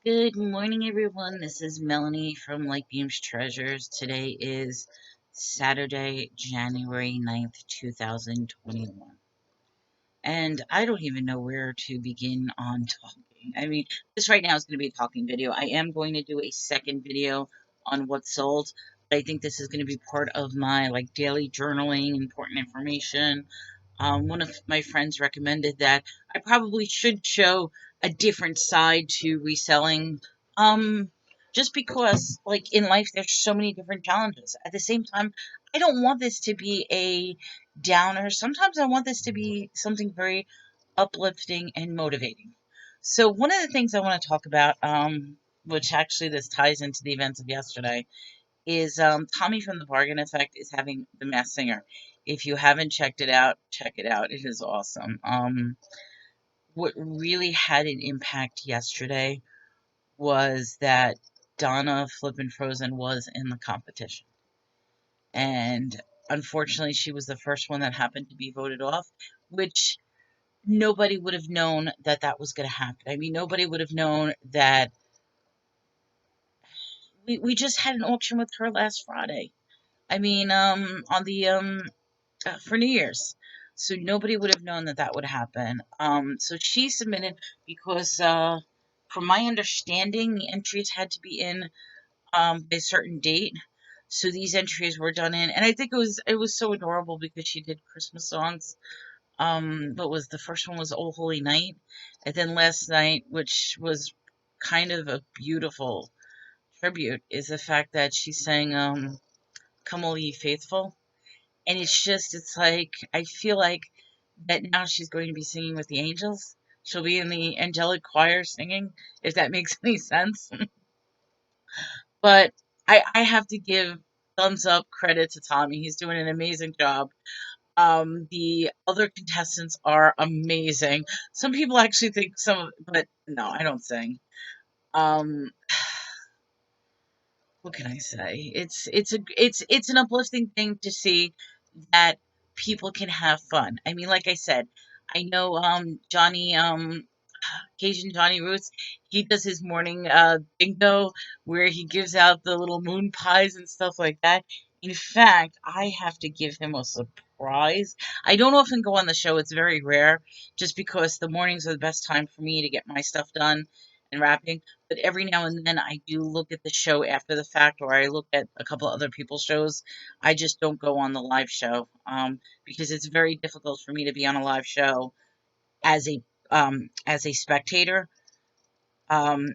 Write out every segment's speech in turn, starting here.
Good morning, everyone. This is Melanie from Light Beams Treasures. Today is Saturday, January 9th, 2021. And I don't even know where to begin on talking. I mean, this right now is going to be a talking video. I am going to do a second video on what sold, but I think this is going to be part of my daily journaling, important information. One of my friends recommended that I probably should show a different side to reselling. Um, just because, in life, there's so many different challenges. At the same time, I don't want this to be a downer. Sometimes I want this to be something very uplifting and motivating. So, one of the things I want to talk about, which actually this ties into the events of yesterday, is Tommy from the Bargain Effect is having The Masked Singer. If you haven't checked it out, check it out. It is awesome. What really had an impact yesterday was that Donna Flippin' Frozen was in the competition. And unfortunately, she was the first one that happened to be voted off, which nobody would have known that that was going to happen. I mean, nobody would have known that we just had an auction with her last Friday. I mean, on the for New Year's. So nobody would have known that that would happen. So she submitted because, from my understanding, the entries had to be in by a certain date. So these entries were done in, and I think it was so adorable because she did Christmas songs. What was the first one was "Oh Holy Night," and then last night, which was kind of a beautiful tribute, is the fact that she sang "Come All Ye Faithful." And it's like, I feel like that now she's going to be singing with the angels. She'll be in the angelic choir singing, if that makes any sense. But I have to give thumbs up credit to Tommy. He's doing an amazing job. The other contestants are amazing. Some people actually think but no, I don't sing. Um, what can I say? It's an uplifting thing to see that people can have fun. I mean, like I said, I know Johnny Cajun Johnny Roots, he does his morning bingo where he gives out the little moon pies and stuff like that. In fact, I have to give him a surprise. I don't often go on the show, it's very rare, just because the mornings are the best time for me to get my stuff done and wrapping. But every now and then I do look at the show after the fact, or I look at a couple of other people's shows. I just don't go on the live show because it's very difficult for me to be on a live show as a spectator, um,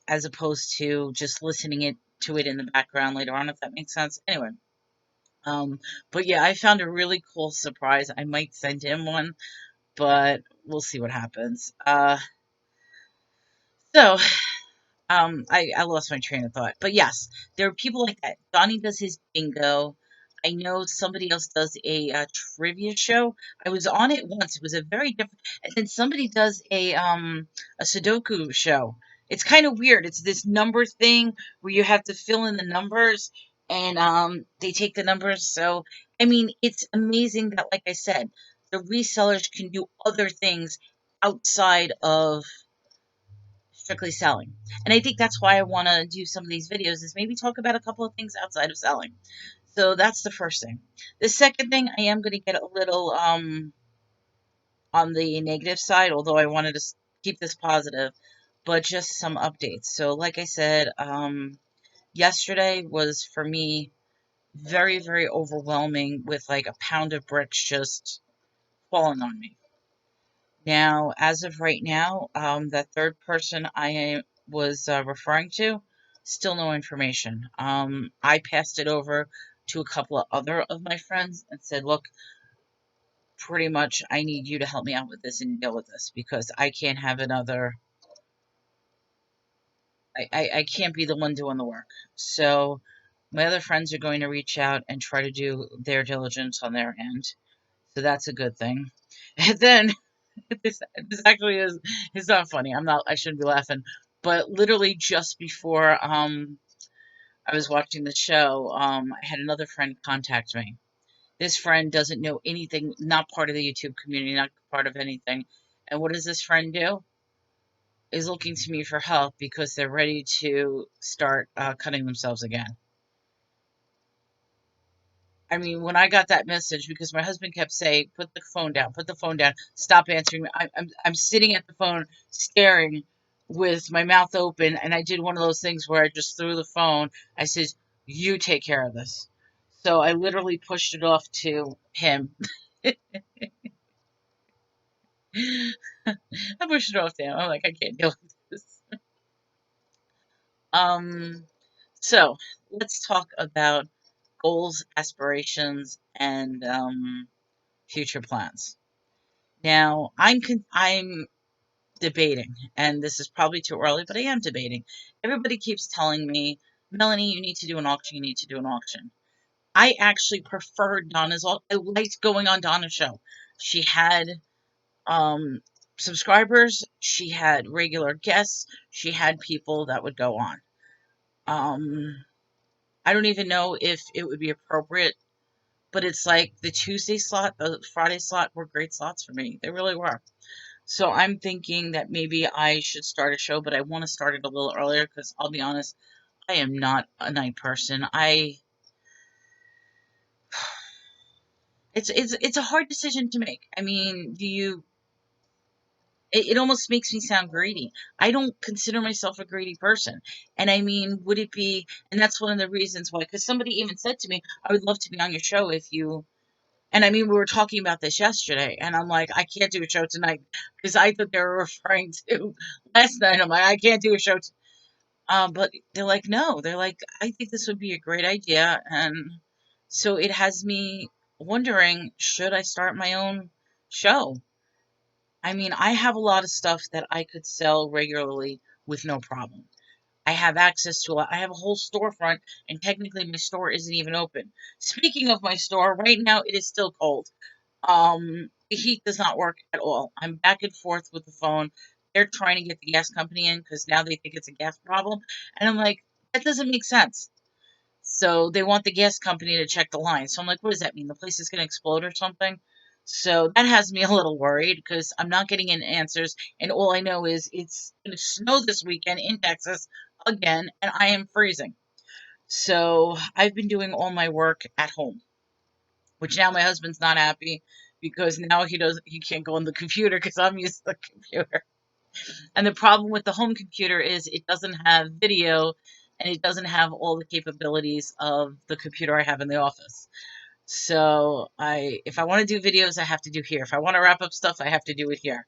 as opposed to just listening to it in the background later on, if that makes sense. Anyway, but yeah, I found a really cool surprise. I might send him one, but we'll see what happens. So I lost my train of thought. But yes, there are people like that. Donnie does his bingo. I know somebody else does a trivia show. I was on it once. It was a very different. And then somebody does a Sudoku show. It's kind of weird. It's this number thing where you have to fill in the numbers, and they take the numbers. So I mean, it's amazing that, like I said, the resellers can do other things outside of strictly selling. And I think that's why I want to do some of these videos, is maybe talk about a couple of things outside of selling. So that's the first thing. The second thing, I am going to get a little on the negative side, although I wanted to keep this positive, but just some updates. So like I said, yesterday was for me very, very overwhelming, with like a pound of bricks just falling on me. Now, as of right now, that third person was referring to, still no information. I passed it over to a couple of other of my friends and said, look, pretty much I need you to help me out with this and deal with this, because I can't have another, I can't be the one doing the work. So my other friends are going to reach out and try to do their diligence on their end. So that's a good thing. And then this actually is, it's not funny. I shouldn't be laughing. But literally just before I was watching the show, I had another friend contact me. This friend doesn't know anything, not part of the YouTube community, not part of anything. And what does this friend do? is looking to me for help because they're ready to start cutting themselves again. I mean, when I got that message, because my husband kept saying, "Put the phone down, put the phone down, stop answering me." I'm sitting at the phone, staring with my mouth open, and I did one of those things where I just threw the phone. I said, "You take care of this." So I literally pushed it off to him. I pushed it off to him. I'm like, I can't deal with this. Um, so let's talk about goals, aspirations, and future plans. Now, I'm debating, and this is probably too early, but I am debating. Everybody keeps telling me, Melanie, you need to do an auction. You need to do an auction. I actually preferred Donna's. I liked going on Donna's show. She had um subscribers. She had regular guests. She had people that would go on. Um, I don't even know if it would be appropriate, but it's like the Tuesday slot, the Friday slot were great slots for me. They really were. So I'm thinking that maybe I should start a show, but I want to start it a little earlier because I'll be honest, I am not a night person. It's a hard decision to make. I mean, it almost makes me sound greedy. I don't consider myself a greedy person. And I mean, would it be, and that's one of the reasons why, because somebody even said to me, I would love to be on your show if you, and I mean, we were talking about this yesterday, and I'm like, I can't do a show tonight because I thought they were referring to last night. I'm like, I can't do a show. But they're like, no, they're like, I think this would be a great idea. And so it has me wondering, should I start my own show? I mean, I have a lot of stuff that I could sell regularly with no problem. I have access to I have a whole storefront, and technically my store isn't even open. Speaking of my store, right now it is still cold. The heat does not work at all. I'm back and forth with the phone. They're trying to get the gas company in because now they think it's a gas problem. And I'm like, that doesn't make sense. So they want the gas company to check the line. So I'm like, what does that mean? The place is going to explode or something? So that has me a little worried because I'm not getting any answers. And all I know is it's going to snow this weekend in Texas again, and I am freezing. So I've been doing all my work at home, which now my husband's not happy because now he can't go on the computer because I'm used to the computer. And the problem with the home computer is it doesn't have video and it doesn't have all the capabilities of the computer I have in the office. So I if I want to do videos, I have to do here. If I want to wrap up stuff, I have to do it here.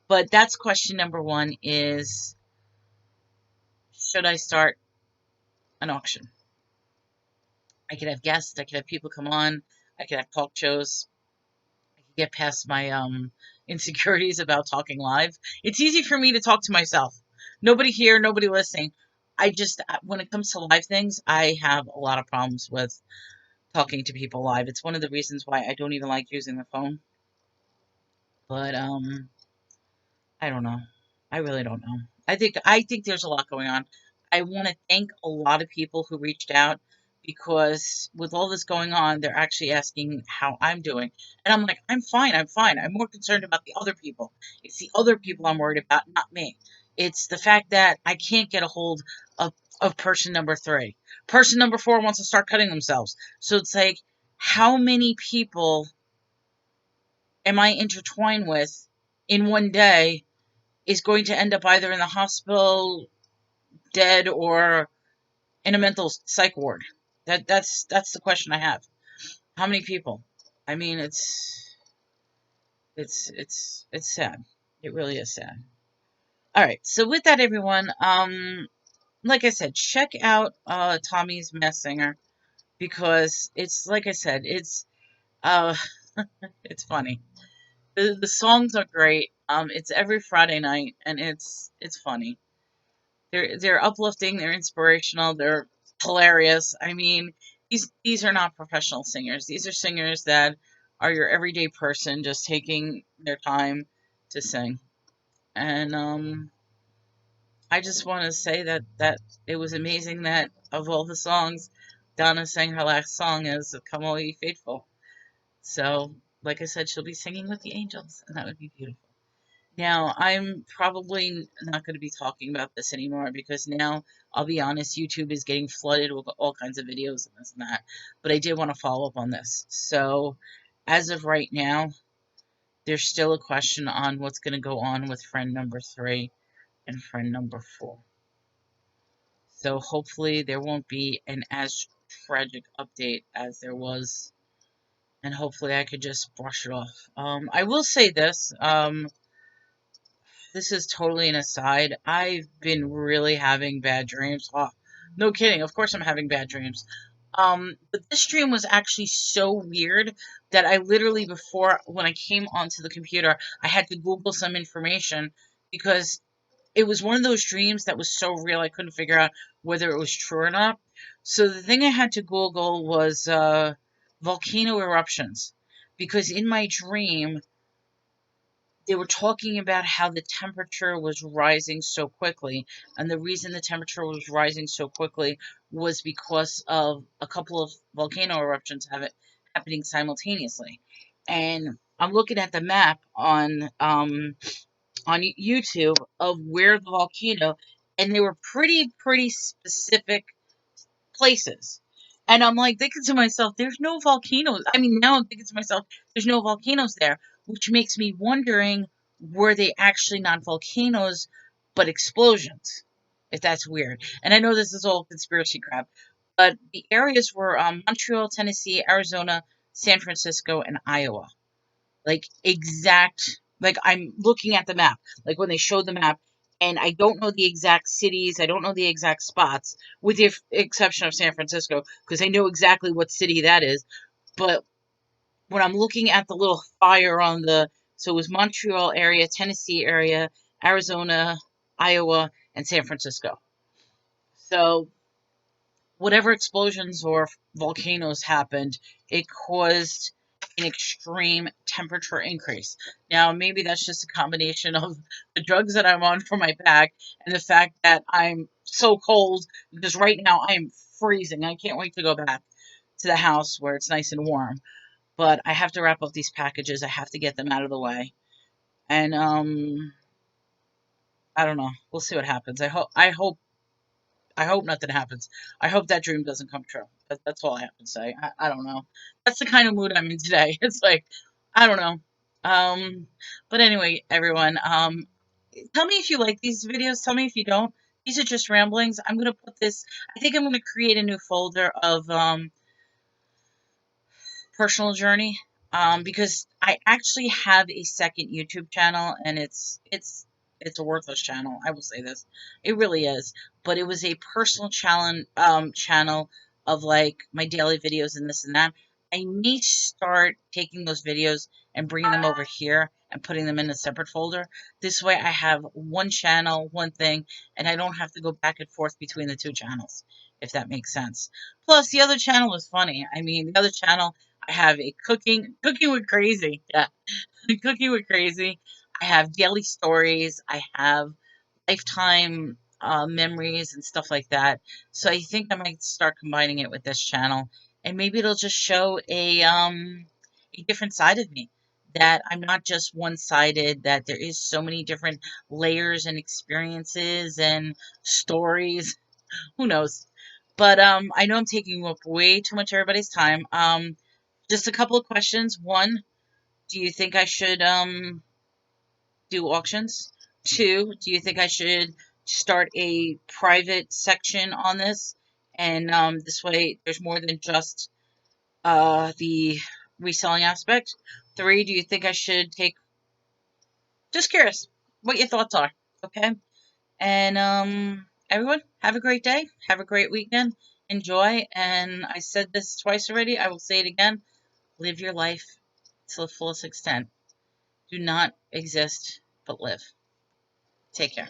But that's question number one is, should I start an auction? I could have guests, I could have people come on, I could have talk shows, get past my insecurities about talking live. It's easy for me to talk to myself. Nobody here, nobody listening. I just when it comes to live things, I have a lot of problems with talking to people live. It's one of the reasons why I don't even like using the phone. But I don't know. I really don't know. I think there's a lot going on. I want to thank a lot of people who reached out because with all this going on, they're actually asking how I'm doing. And I'm like, I'm fine, I'm fine. I'm more concerned about the other people. It's the other people I'm worried about, not me. It's the fact that I can't get a hold of person number three. Person number four wants to start cutting themselves. So it's like, how many people am I intertwined with in one day is going to end up either in the hospital, dead, or in a mental psych ward? That's the question I have. How many people? I mean, it's sad. It really is sad. All right. So with that, everyone, like I said, check out Tommy's Mass Singer because it's like I said, uh it's funny. The songs are great. It's every Friday night, and it's funny. They're uplifting, they're inspirational, they're hilarious. I mean, these are not professional singers. These are singers that are your everyday person just taking their time to sing. And I just want to say that it was amazing that of all the songs, Donna sang her last song as "Come All Ye Faithful." So, like I said, she'll be singing with the angels, and that would be beautiful. Now, I'm probably not going to be talking about this anymore because now, I'll be honest, YouTube is getting flooded with all kinds of videos and this and that. But I did want to follow up on this. So, as of right now, there's still a question on what's going to go on with friend number 3 and friend number 4. So, hopefully, there won't be an as tragic update as there was. And hopefully, I could just brush it off. I will say this. This is totally an aside. I've been really having bad dreams. Oh, no kidding. Of course I'm having bad dreams. But this dream was actually so weird that I literally, before, when I came onto the computer, I had to Google some information because it was one of those dreams that was so real I couldn't figure out whether it was true or not. So the thing I had to Google was volcano eruptions. Because in my dream, they were talking about how the temperature was rising so quickly. And the reason the temperature was rising so quickly was because of a couple of volcano eruptions happening simultaneously. And I'm looking at the map on YouTube of where the volcano, and they were pretty specific places. And I'm like thinking to myself, there's no volcanoes. I mean, now I'm thinking to myself, there's no volcanoes there, which makes me wondering, were they actually not volcanoes, but explosions? If that's weird. And I know this is all conspiracy crap, but the areas were Montreal, Tennessee, Arizona, San Francisco, and Iowa. Like exact, like I'm looking at the map, like when they showed the map, and I don't know the exact cities, I don't know the exact spots, with the exception of San Francisco, because I know exactly what city that is. But when I'm looking at the little fire on the, so it was Montreal area, Tennessee area, Arizona, Iowa, and San Francisco. So whatever explosions or volcanoes happened, it caused an extreme temperature increase. Now, maybe that's just a combination of the drugs that I'm on for my back and the fact that I'm so cold because right now I am freezing. I can't wait to go back to the house where it's nice and warm. But I have to wrap up these packages. I have to get them out of the way. And I don't know. We'll see what happens. I hope nothing happens. I hope that dream doesn't come true. That's all I have to say. I don't know. That's the kind of mood I'm in today. It's like, I don't know. Um, but anyway, everyone, tell me if you like these videos. Tell me if you don't. These are just ramblings. I'm gonna put this. I think I'm gonna create a new folder of personal journey, because I actually have a second YouTube channel, and it's a worthless channel. I will say this, it really is. But it was a personal channel of like my daily videos and this and that. I may start taking those videos and bringing them over here and putting them in a separate folder. This way, I have one channel, one thing, and I don't have to go back and forth between the two channels, if that makes sense. Plus, the other channel is funny. I mean, the other channel, I have a cooking with crazy. Yeah, cooking with crazy. I have daily stories. I have lifetime memories and stuff like that. So I think I might start combining it with this channel, and maybe it'll just show a different side of me. That I'm not just one sided. That there is so many different layers and experiences and stories. Who knows? But I know I'm taking up way too much of everybody's time. Just a couple of questions. One, do you think I should do auctions? Two, do you think I should start a private section on this? And this way there's more than just the reselling aspect. Three, do you think I should take, just curious what your thoughts are. Okay? And everyone, have a great day. Have a great weekend. Enjoy. And I said this twice already. I will say it again. Live your life to the fullest extent. Do not exist, but live. Take care.